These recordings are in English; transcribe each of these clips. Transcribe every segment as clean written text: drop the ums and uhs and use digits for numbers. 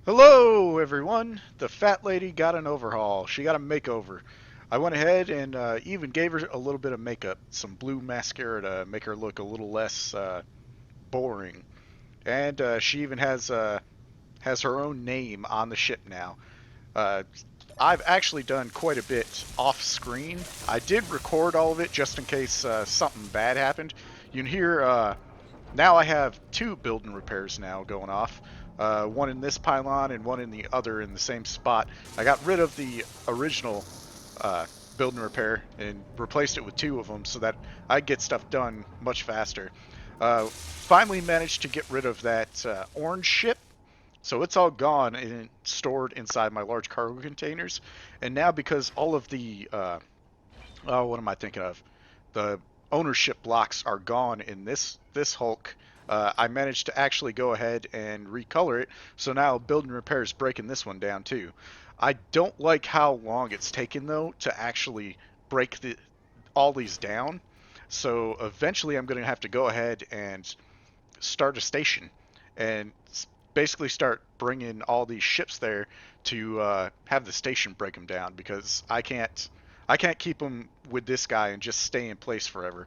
Hello, everyone! The fat lady got an overhaul. She got a makeover. I went ahead and even gave her a little bit of makeup, some blue mascara to make her look a little less boring. And she even has her own name on the ship now. Uh, I've actually done quite a bit off screen. I did record all of it just in case something bad happened. You can hear now I have two building repairs now going off. One in this pylon and one in the other in the same spot. I got rid of the original uh, build and repair and replaced it with two of them so that I get stuff done much faster. Finally managed to get rid of that orange ship, so it's all gone and stored inside my large cargo containers. And now because all of the what am I thinking of? The ownership blocks are gone in this Hulk. I managed to actually go ahead and recolor it, so now build and repair is breaking this one down too. I don't like how long it's taken though to actually break all these down. So eventually I'm going to have to go ahead and start a station and basically start bringing all these ships there to have the station break them down because I can't keep them with this guy and just stay in place forever.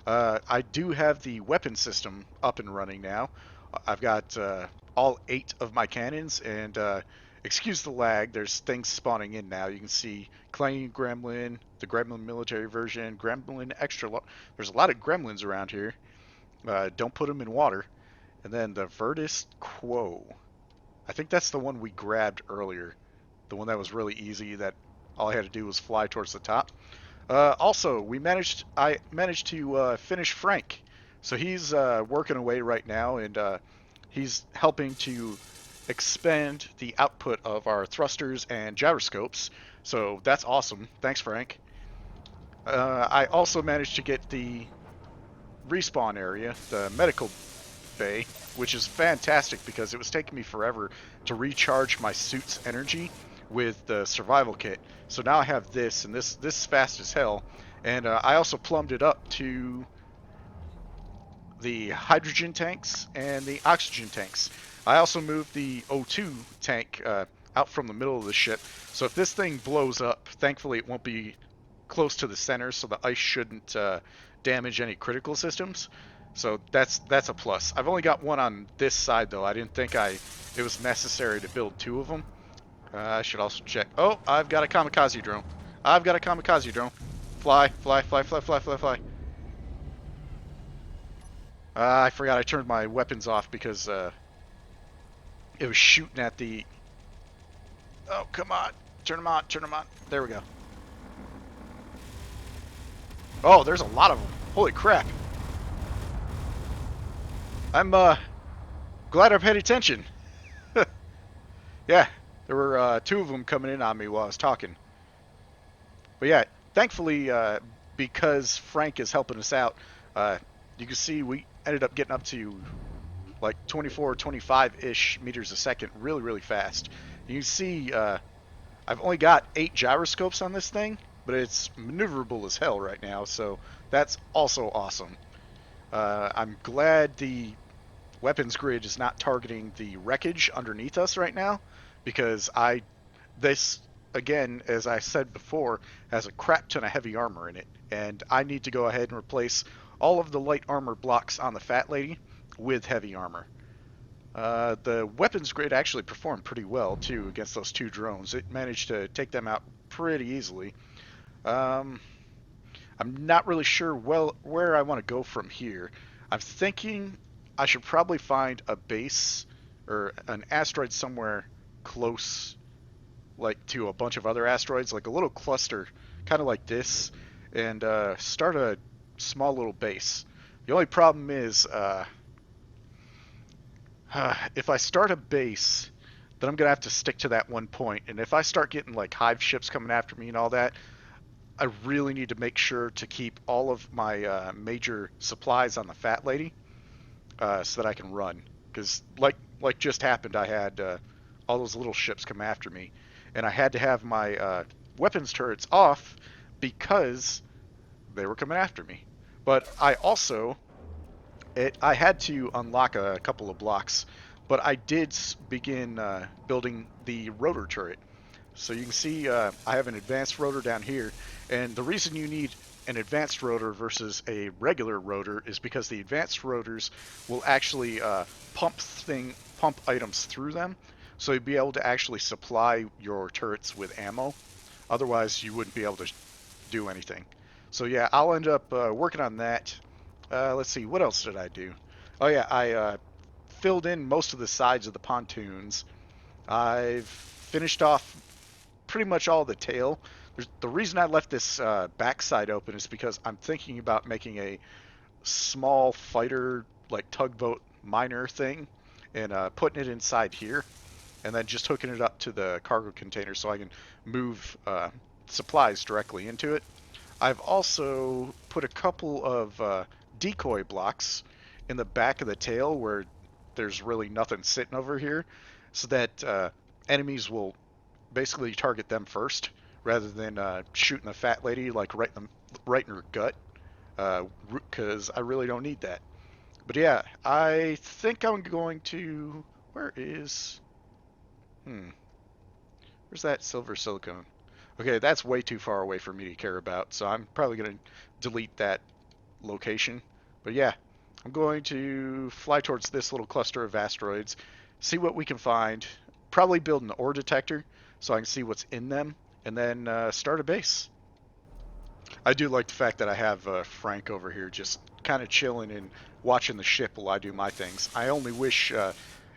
I do have the weapon system up and running now. I've got all 8 of my cannons, and excuse the lag. There's things spawning in now. You can see Clang Gremlin, the Gremlin military version, Gremlin extra. There's a lot of gremlins around here. Don't put them in water. And then the Virtus Quo. I think that's the one we grabbed earlier. The one that was really easy that all I had to do was fly towards the top. Also, I managed to finish Frank. So he's working away right now, and he's helping to expand the output of our thrusters and gyroscopes. So that's awesome. Thanks, Frank. I also managed to get the respawn area, the medical bay, which is fantastic because it was taking me forever to recharge my suit's energy with the survival kit. So now I have this, and this is fast as hell. And I also plumbed it up to the hydrogen tanks and the oxygen tanks. I also moved the O2 tank out from the middle of the ship. So if this thing blows up, thankfully it won't be close to the center, so the ice shouldn't damage any critical systems. So that's a plus. I've only got one on this side though. I didn't think it was necessary to build 2 of them. I should also check. Oh, I've got a kamikaze drone. I've got a kamikaze drone. Fly, fly, fly, fly, fly, fly, fly. I forgot I turned my weapons off because it was shooting at the. Oh, come on. Turn them on, turn them on. There we go. Oh, there's a lot of them. Holy crap. I'm glad I paid attention. Yeah, there were 2 of them coming in on me while I was talking. But yeah, thankfully, because Frank is helping us out, you can see we ended up getting up to like 24, 25-ish meters a second really, really fast. You can see I've only got 8 gyroscopes on this thing, but it's maneuverable as hell right now, so that's also awesome. I'm glad the weapons grid is not targeting the wreckage underneath us right now, because this again, as I said before, has a crap ton of heavy armor in it, and I need to go ahead and replace all of the light armor blocks on the Fat Lady with heavy armor. The weapons grid actually performed pretty well too against those 2 drones. It managed to take them out pretty easily. Um, I'm not really sure where I want to go from here. I'm thinking I should probably find a base or an asteroid somewhere close, like to a bunch of other asteroids, like a little cluster, kind of like this, and start a small little base. The only problem is, if I start a base, then I'm gonna have to stick to that one point. And if I start getting like hive ships coming after me and all that, I really need to make sure to keep all of my major supplies on the Fat Lady so that I can run. Because like just happened, I had all those little ships come after me, and I had to have my weapons turrets off because they were coming after me. But I also I had to unlock a couple of blocks but I did begin building the rotor turret. So you can see I have an advanced rotor down here, and the reason you need an advanced rotor versus a regular rotor is because the advanced rotors will actually pump items through them, so you'd be able to actually supply your turrets with ammo. Otherwise, you wouldn't be able to do anything. So yeah, I'll end up working on that. Let's see, what else did I do? Oh yeah, I filled in most of the sides of the pontoons. I've finished off pretty much all the tail. The reason I left this backside open is because I'm thinking about making a small fighter, like tugboat miner thing, and putting it inside here, and then just hooking it up to the cargo container so I can move supplies directly into it. I've also put a couple of decoy blocks in the back of the tail where there's really nothing sitting over here, so that enemies will basically target them first rather than shooting the fat lady like right in her gut, because I really don't need that. But yeah, I think I'm going to. Where is? Hmm. Where's that silver silicone? Okay, that's way too far away for me to care about, so I'm probably going to delete that location. But yeah, I'm going to fly towards this little cluster of asteroids, see what we can find, probably build an ore detector so I can see what's in them, and then start a base. I do like the fact that I have Frank over here just kind of chilling and watching the ship while I do my things. I only wish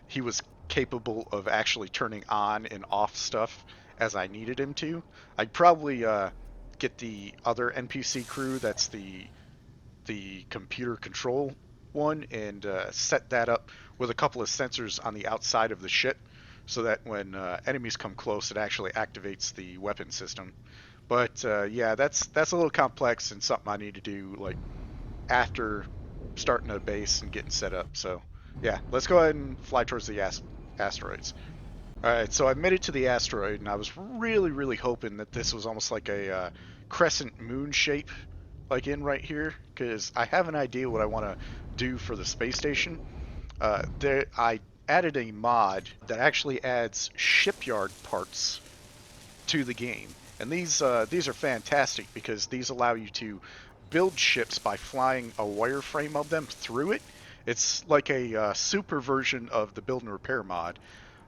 he was capable of actually turning on and off stuff as I needed him to. I'd probably get the other NPC crew that's the computer control one and set that up with a couple of sensors on the outside of the ship so that when enemies come close, it actually activates the weapon system. But yeah, that's a little complex and something I need to do like after starting a base and getting set up. So yeah, let's go ahead and fly towards the asteroids. All right, so I made it to the asteroid, and I was really hoping that this was almost like a crescent moon shape, like in right here, because I have an idea what I want to do for the space station. I added a mod that actually adds shipyard parts to the game, and these are fantastic because these allow you to build ships by flying a wireframe of them through it. It's like a super version of the build and repair mod,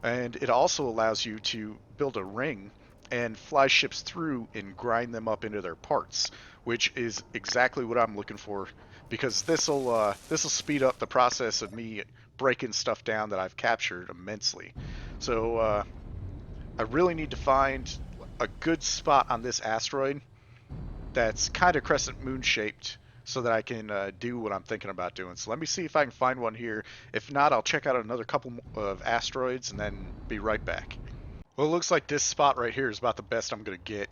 and it also allows you to build a ring and fly ships through and grind them up into their parts, which is exactly what I'm looking for because this'll speed up the process of me breaking stuff down that I've captured immensely. So I really need to find a good spot on this asteroid that's kind of crescent moon shaped so that I can do what I'm thinking about doing. So let me see if I can find one here. If not, I'll check out another couple of asteroids and then be right back. Well, it looks like this spot right here is about the best I'm going to get.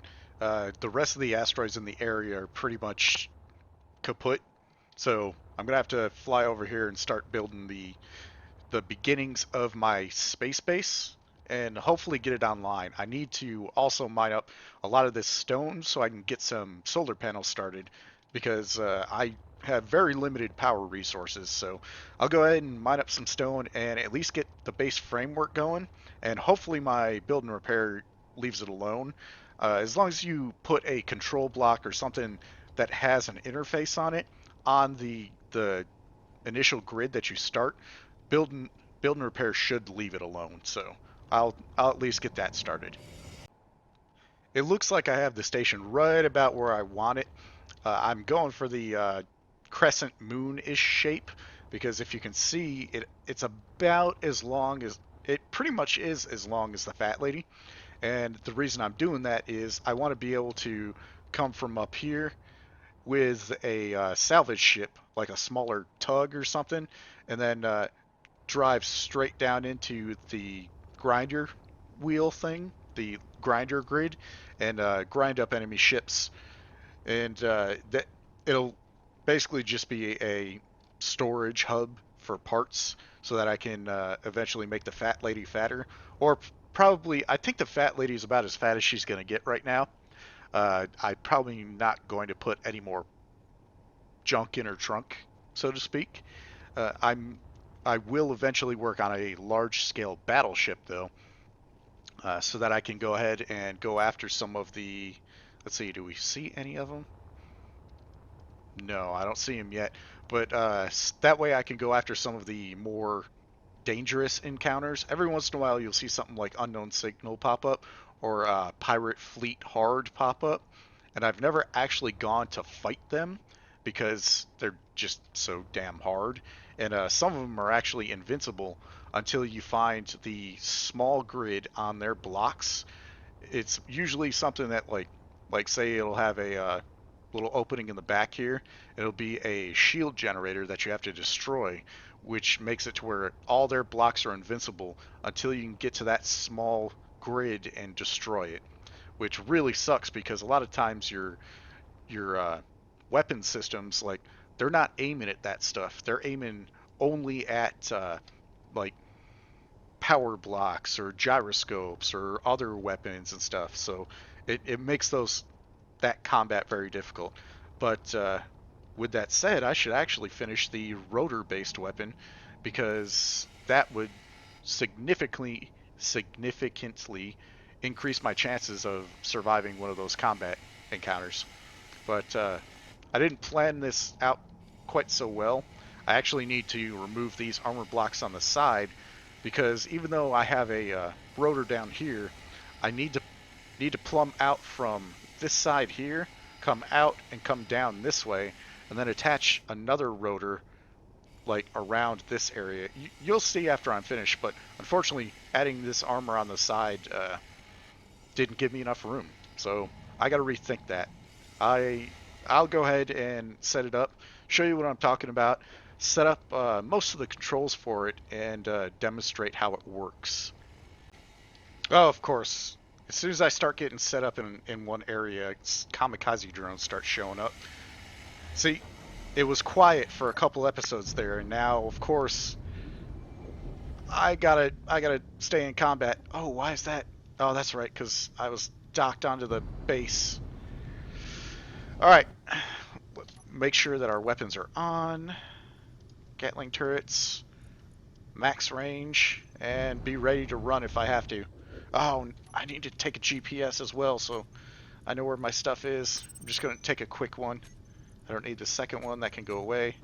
The rest of the asteroids in the area are pretty much kaput. So I'm going to have to fly over here and start building the beginnings of my space base and hopefully get it online. I need to also mine up a lot of this stone so I can get some solar panels started because I have very limited power resources. So I'll go ahead and mine up some stone and at least get the base framework going. And hopefully my build and repair leaves it alone. As long as you put a control block or something that has an interface on it on the initial grid that you start, build and build and repair should leave it alone. So I'll at least get that started. It looks like I have the station right about where I want it. I'm going for the crescent moon-ish shape because if you can see it, it's about as long as it pretty much is as long as the fat lady. And the reason I'm doing that is I want to be able to come from up here with a salvage ship, like a smaller tug or something, and then drive straight down into the grinder wheel thing, the grinder grid, and grind up enemy ships. And that it'll basically just be a storage hub for parts, so that I can eventually make the fat lady fatter. Or probably, I think the fat lady is about as fat as she's going to get right now. I'm probably not going to put any more junk in her trunk, so to speak. I'm I will eventually work on a large-scale battleship, though, so that I can go ahead and go after some of the. Let's see, do we see any of them? No, I don't see them yet. But that way I can go after some of the more dangerous encounters. Every once in a while, you'll see something like Unknown Signal pop up or Pirate Fleet Hard pop up, and I've never actually gone to fight them because they're just so damn hard. And some of them are actually invincible until you find the small grid on their blocks. It's usually something that like say it'll have a little opening in the back here. It'll be a shield generator that you have to destroy, which makes it to where all their blocks are invincible until you can get to that small grid and destroy it, which really sucks because a lot of times your weapon systems, like, they're not aiming at that stuff. They're aiming only at like power blocks or gyroscopes or other weapons and stuff. So it makes those that combat very difficult. But with that said, I should actually finish the rotor-based weapon because that would significantly increase my chances of surviving one of those combat encounters. But I didn't plan this out quite so well. I actually need to remove these armor blocks on the side because even though I have a rotor down here, I need to plumb out from this side here, come out and come down this way, and then attach another rotor like around this area. You'll see after I'm finished, but unfortunately, adding this armor on the side didn't give me enough room, so I got to rethink that. I I'll go ahead and set it up, show you what I'm talking about, set up most of the controls for it, and demonstrate how it works. Oh, of course. As soon as I start getting set up in one area, kamikaze drones start showing up. See, it was quiet for a couple episodes there, and now, of course, I gotta stay in combat. Oh, why is that? Oh, that's right, because I was docked onto the base. All right, let's make sure that our weapons are on. Gatling turrets, max range, and be ready to run if I have to. Oh, I need to take a GPS as well, so I know where my stuff is. I'm just going to take a quick one. I don't need the second one. That can go away.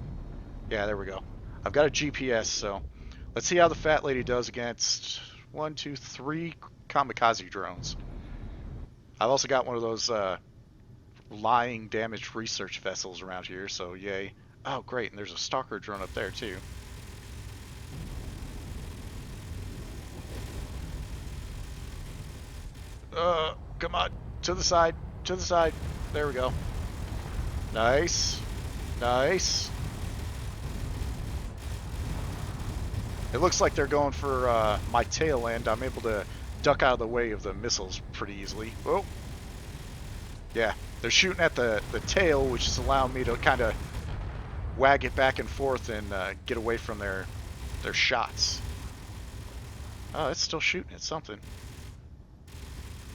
Yeah, there we go. I've got a GPS, so let's see how the fat lady does against one, two, three kamikaze drones. I've also got one of those lying damaged research vessels around here, so yay. Oh, great, and there's a stalker drone up there, too. Come on. To the side. To the side. There we go. Nice. Nice. It looks like they're going for my tail end. I'm able to duck out of the way of the missiles pretty easily. Oh, yeah. They're shooting at the tail, which is allowing me to kind of wag it back and forth and get away from their shots. Oh, it's still shooting at something.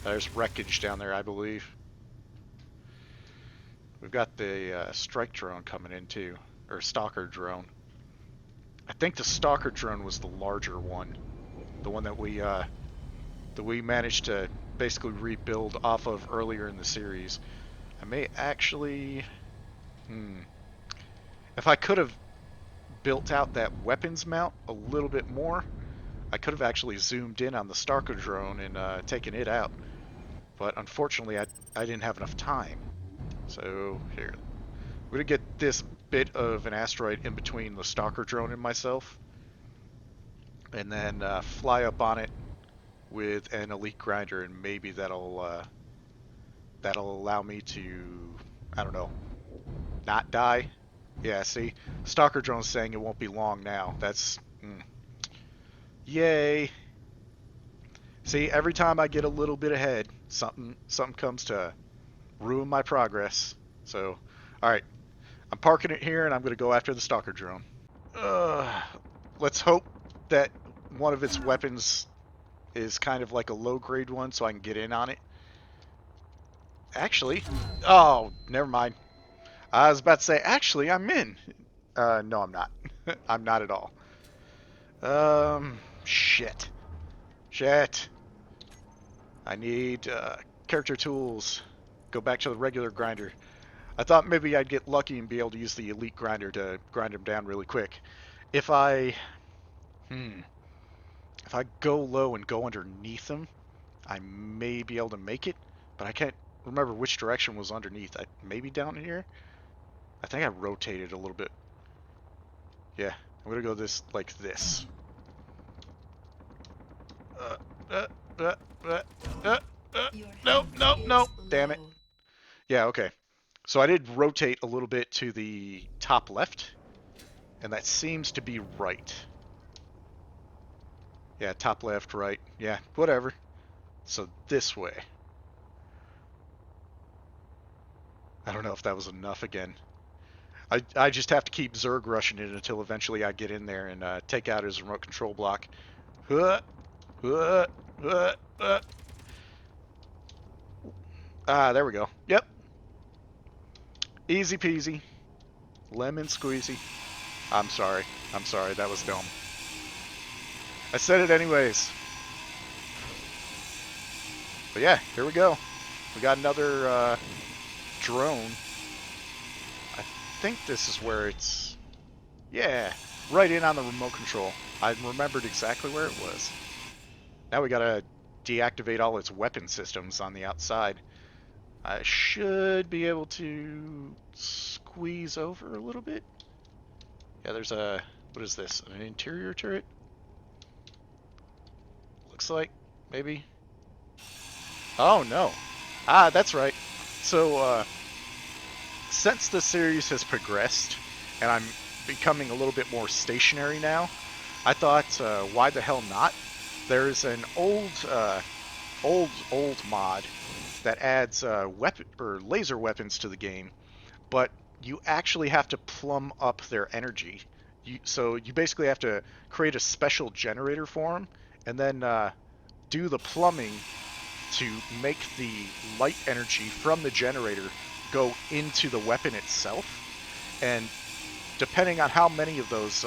There's wreckage down there, I believe. We've got the strike drone coming in too, or stalker drone. I think the stalker drone was the larger one, the one that we managed to basically rebuild off of earlier in the series. I may actually, if I could have built out that weapons mount a little bit more, I could have actually zoomed in on the stalker drone and taken it out. But unfortunately, I didn't have enough time. So here, we're gonna get this bit of an asteroid in between the stalker drone and myself, and then fly up on it with an elite grinder, and maybe that'll allow me to, I don't know, not die. Yeah, see, stalker drone's saying it won't be long now. That's yay. See, every time I get a little bit ahead, something comes to ruin my progress. So, all right, I'm parking it here, and I'm gonna go after the stalker drone. Uh, let's hope that one of its weapons is kind of like a low grade one so I can get in on it. Actually, oh, never mind. I was about to say, actually, I'm in. No, I'm not. I'm not at all. Shit. Shit. I need character tools. Go back to the regular grinder. I thought maybe I'd get lucky and be able to use the elite grinder to grind them down really quick. If I, hmm, if I go low and go underneath them, I may be able to make it, but I can't remember which direction was underneath. Maybe down here? I think I rotated a little bit. Yeah, I'm gonna go this like this. Uh, uh, uh, uh, uh, no, no, no. Damn it. Yeah, okay. So I did rotate a little bit to the top left, and that seems to be right. Yeah, top left, right. Yeah, whatever. So this way. I don't know if that was enough again. I just have to keep Zerg rushing it until eventually I get in there and take out his remote control block. Huh, huh, huh, huh. Ah, there we go. Yep, easy peasy. Lemon squeezy. I'm sorry. I'm sorry. That was dumb. I said it anyways. But yeah, here we go. We got another drone. I think this is where it's... Yeah, right in on the remote control. I remembered exactly where it was. Now we gotta deactivate all its weapon systems on the outside. I should be able to squeeze over a little bit. Yeah, there's a... What is this? An interior turret? Looks like, maybe. Oh, no. Ah, that's right. So, since the series has progressed, and I'm becoming a little bit more stationary now, I thought, why the hell not? There's an old mod that adds weapon or laser weapons to the game, but you actually have to plumb up their energy. So you basically have to create a special generator for them, and then do the plumbing to make the light energy from the generator go into the weapon itself. And depending on how many of those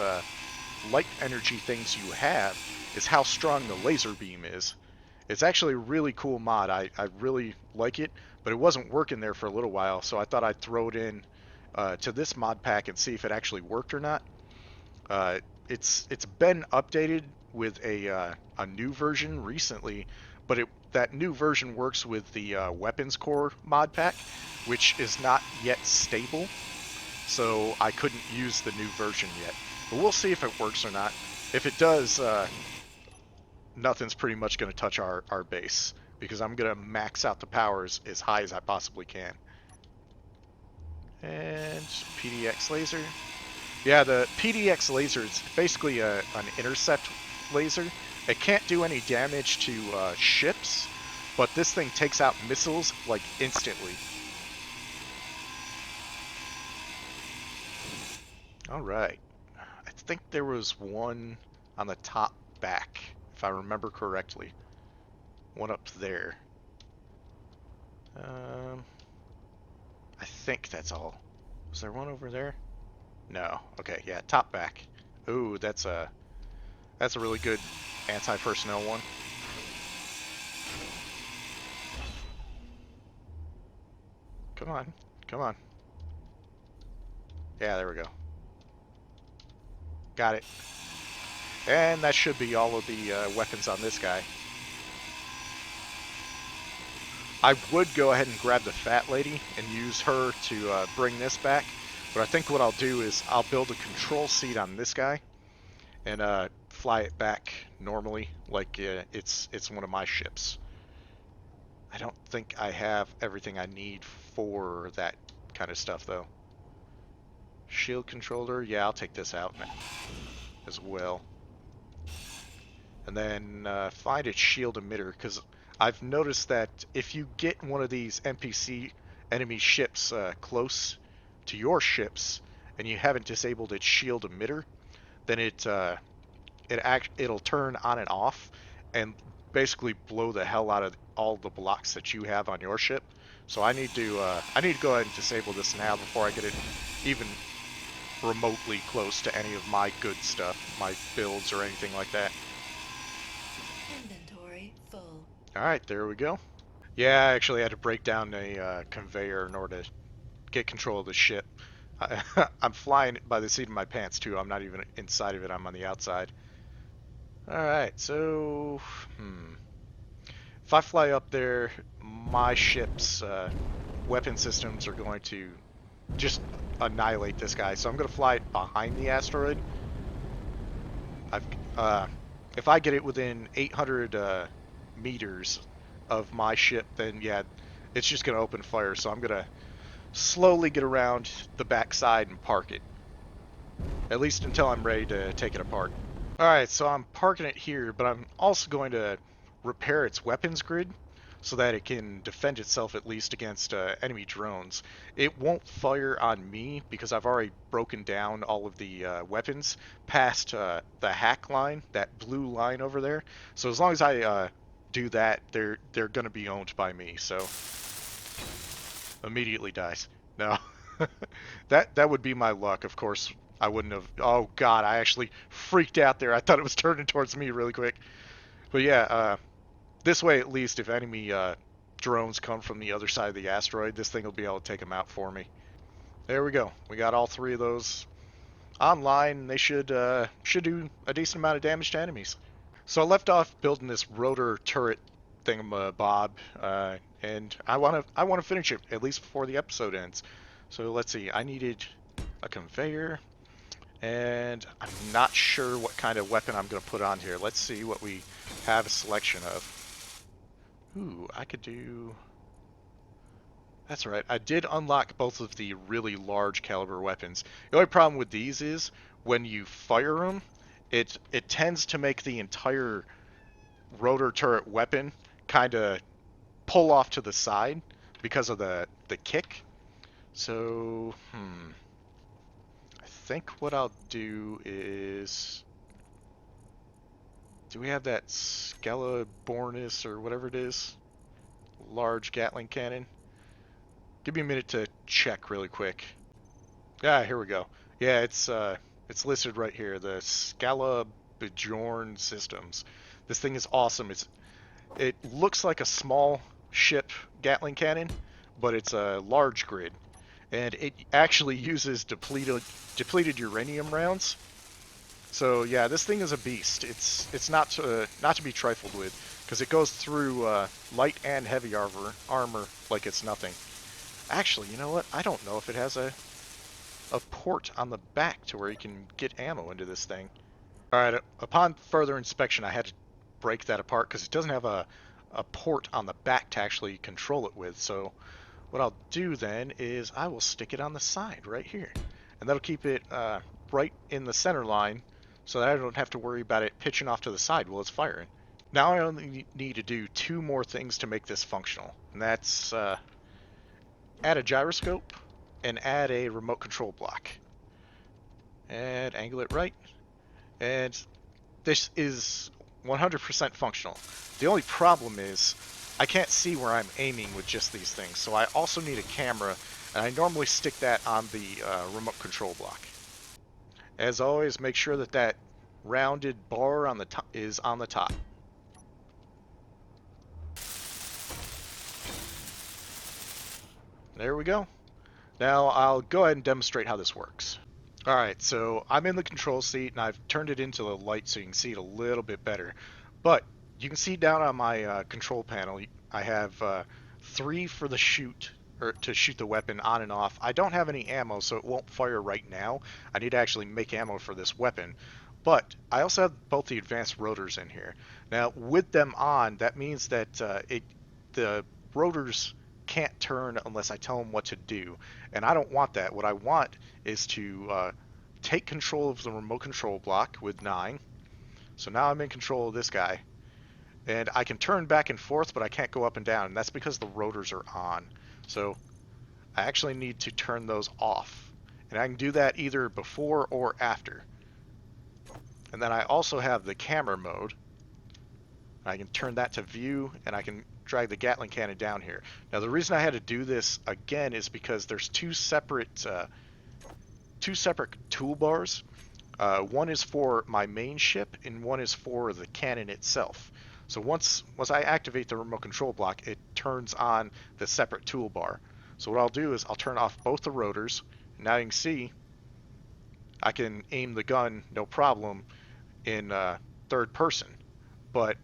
light energy things you have, is how strong the laser beam is. It's actually a really cool mod. I really like it, but it wasn't working there for a little while, so I thought I'd throw it in to this mod pack and see if it actually worked or not. Uh, it's been updated with a new version recently, but that new version works with the weapons core mod pack, which is not yet stable, so I couldn't use the new version yet. But we'll see if it works or not. If it does, nothing's pretty much going to touch our base, because I'm going to max out the powers as high as I possibly can. And PDX laser. Yeah, the PDX laser is basically an intercept laser. It can't do any damage to ships, but this thing takes out missiles like instantly. All right. I think there was one on the top back, if I remember correctly. One up there. Um, I think that's all. Was there one over there? No. Okay, yeah, top back. Ooh, that's a really good anti-personnel one. Come on. Come on. Yeah, there we go. Got it. And that should be all of the weapons on this guy. I would go ahead and grab the fat lady and use her to bring this back, but I think what I'll do is I'll build a control seat on this guy and fly it back normally, like it's one of my ships. I don't think I have everything I need for that kind of stuff, though. Shield controller, yeah, I'll take this out as well. And then find its shield emitter, because I've noticed that if you get one of these NPC enemy ships close to your ships and you haven't disabled its shield emitter, then it'll turn on and off and basically blow the hell out of all the blocks that you have on your ship. So I need to go ahead and disable this now before I get it even remotely close to any of my good stuff, my builds or anything like that. Inventory full. Alright, there we go. Yeah, I actually had to break down a conveyor in order to get control of the ship. I'm flying by the seat of my pants too. I'm not even inside of it. I'm on the outside. All right, so if I fly up there, my ship's weapon systems are going to just annihilate this guy. So I'm going to fly behind the asteroid. I've uh, if I get it within 800 meters of my ship, then yeah, it's just going to open fire. So I'm going to slowly get around the backside and park it, at least until I'm ready to take it apart. Alright, so I'm parking it here, but I'm also going to repair its weapons grid so that it can defend itself at least against enemy drones. It won't fire on me because I've already broken down all of the weapons past the hack line, that blue line over there. So as long as I do that, they're going to be owned by me. So immediately dies. No. That would be my luck, of course. I wouldn't have. Oh God, I actually freaked out there. I thought it was turning towards me really quick. But yeah, this way at least, if enemy drones come from the other side of the asteroid, this thing will be able to take them out for me. There we go. We got all three of those online. They should do a decent amount of damage to enemies. So I left off building this rotor turret thingamabob, and I want to finish it at least before the episode ends. So let's see. I needed a conveyor, and I'm not sure what kind of weapon I'm going to put on here. Let's see what we have a selection of. Ooh, I could do. That's right. I did unlock both of the really large caliber weapons. The only problem with these is when you fire them, it tends to make the entire rotor turret weapon kind of pull off to the side because of the kick. So, I think what I'll do is, do we have that Scalabornis or whatever it is? Large Gatling cannon. Give me a minute to check really quick. Ah, here we go. Yeah, it's listed right here. The Scalabajorn systems. This thing is awesome. It looks like a small ship Gatling cannon, but it's a large grid, and it actually uses depleted uranium rounds. So yeah, this thing is a beast. It's not to be trifled with because it goes through light and heavy armor like it's nothing. Actually, you know what? I don't know if it has a port on the back to where you can get ammo into this thing. All right, upon further inspection, I had to break that apart because it doesn't have a port on the back to actually control it with. So what I'll do then is I will stick it on the side right here, and that'll keep it right in the center line so that I don't have to worry about it pitching off to the side while it's firing. Now I only need to do two more things to make this functional, and that's add a gyroscope and add a remote control block. And angle it right, and this is 100% functional. The only problem is I can't see where I'm aiming with just these things, so I also need a camera, and I normally stick that on the remote control block. As always, make sure that that rounded bar on the top is on the top. There we go. Now I'll go ahead and demonstrate how this works. Alright, so I'm in the control seat and I've turned it into the light so you can see it a little bit better. But you can see down on my control panel, I have three for the shoot, or to shoot the weapon on and off. I don't have any ammo, so it won't fire right now. I need to actually make ammo for this weapon. But I also have both the advanced rotors in here. Now, with them on, that means that the rotors can't turn unless I tell them what to do. And I don't want that. What I want is to take control of the remote control block with 9. So now I'm in control of this guy. And I can turn back and forth, but I can't go up and down. And that's because the rotors are on. So I actually need to turn those off. And I can do that either before or after. And then I also have the camera mode. I can turn that to view, and I can drag the Gatling cannon down here. Now the reason I had to do this again is because there's two separate two separate toolbars. One is for my main ship, and one is for the cannon itself. So once I activate the remote control block, it turns on the separate toolbar. So what I'll do is I'll turn off both the rotors. Now you can see I can aim the gun no problem in third person, but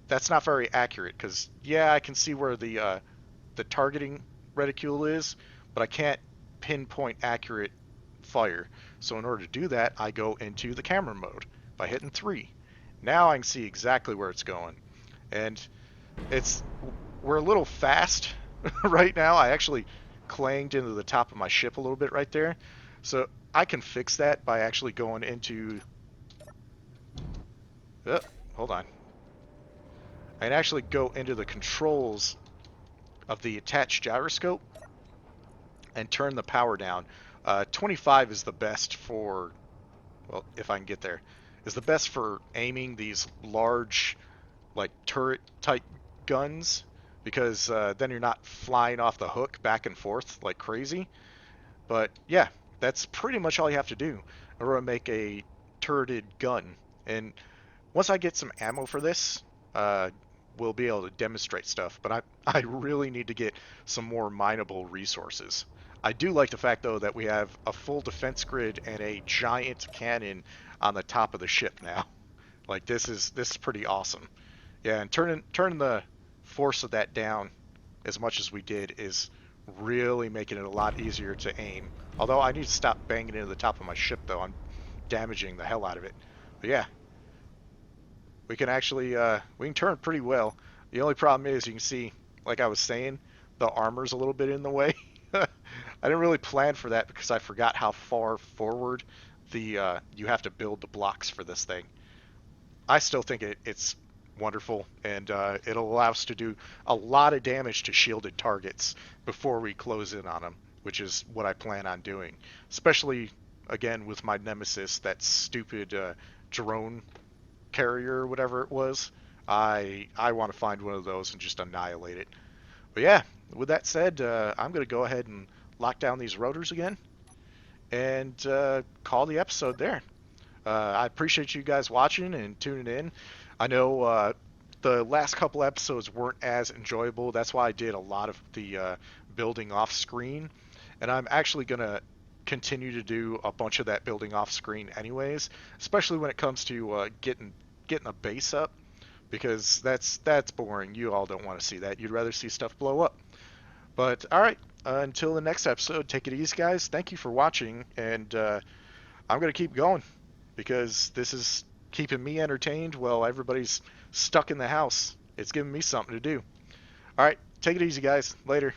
that's not very accurate because yeah, I can see where the targeting reticule is, but I can't pinpoint accurate fire. So in order to do that, I go into the camera mode by hitting 3. Now I can see exactly where it's going. And it's we're a little fast right now. I actually clanged into the top of my ship a little bit right there. So I can fix that by actually going into oh, hold on. I can actually go into the controls of the attached gyroscope and turn the power down. 25 is the best for, well, if I can get there, is the best for aiming these large, like turret type guns, because then you're not flying off the hook back and forth like crazy. But yeah, that's pretty much all you have to do in order to make a turreted gun. And once I get some ammo for this, uh, we'll be able to demonstrate stuff. But I really need to get some more mineable resources. I do like the fact though that we have a full defense grid and a giant cannon on the top of the ship now. Like this is pretty awesome. Yeah, and turning the force of that down as much as we did is really making it a lot easier to aim. Although I need to stop banging into the top of my ship though. I'm damaging the hell out of it. But yeah, we can actually we can turn pretty well. The only problem is you can see, like I was saying, the armor's a little bit in the way. I didn't really plan for that because I forgot how far forward the you have to build the blocks for this thing. I still think it's wonderful, and it'll allow us to do a lot of damage to shielded targets before we close in on them, which is what I plan on doing. Especially again with my nemesis, that stupid drone carrier or whatever it was. I want to find one of those and just annihilate it. But yeah, with that said, I'm going to go ahead and lock down these rotors again and call the episode there. I appreciate you guys watching and tuning in. I know the last couple episodes weren't as enjoyable. That's why I did a lot of the building off screen. And I'm actually going to continue to do a bunch of that building off screen anyways, especially when it comes to getting a base up, because that's boring. You all don't want to see that. You'd rather see stuff blow up. But all right, until the next episode, take it easy, guys. Thank you for watching, and I'm going to keep going because this is keeping me entertained while everybody's stuck in the house. It's giving me something to do. All right, take it easy, guys. Later.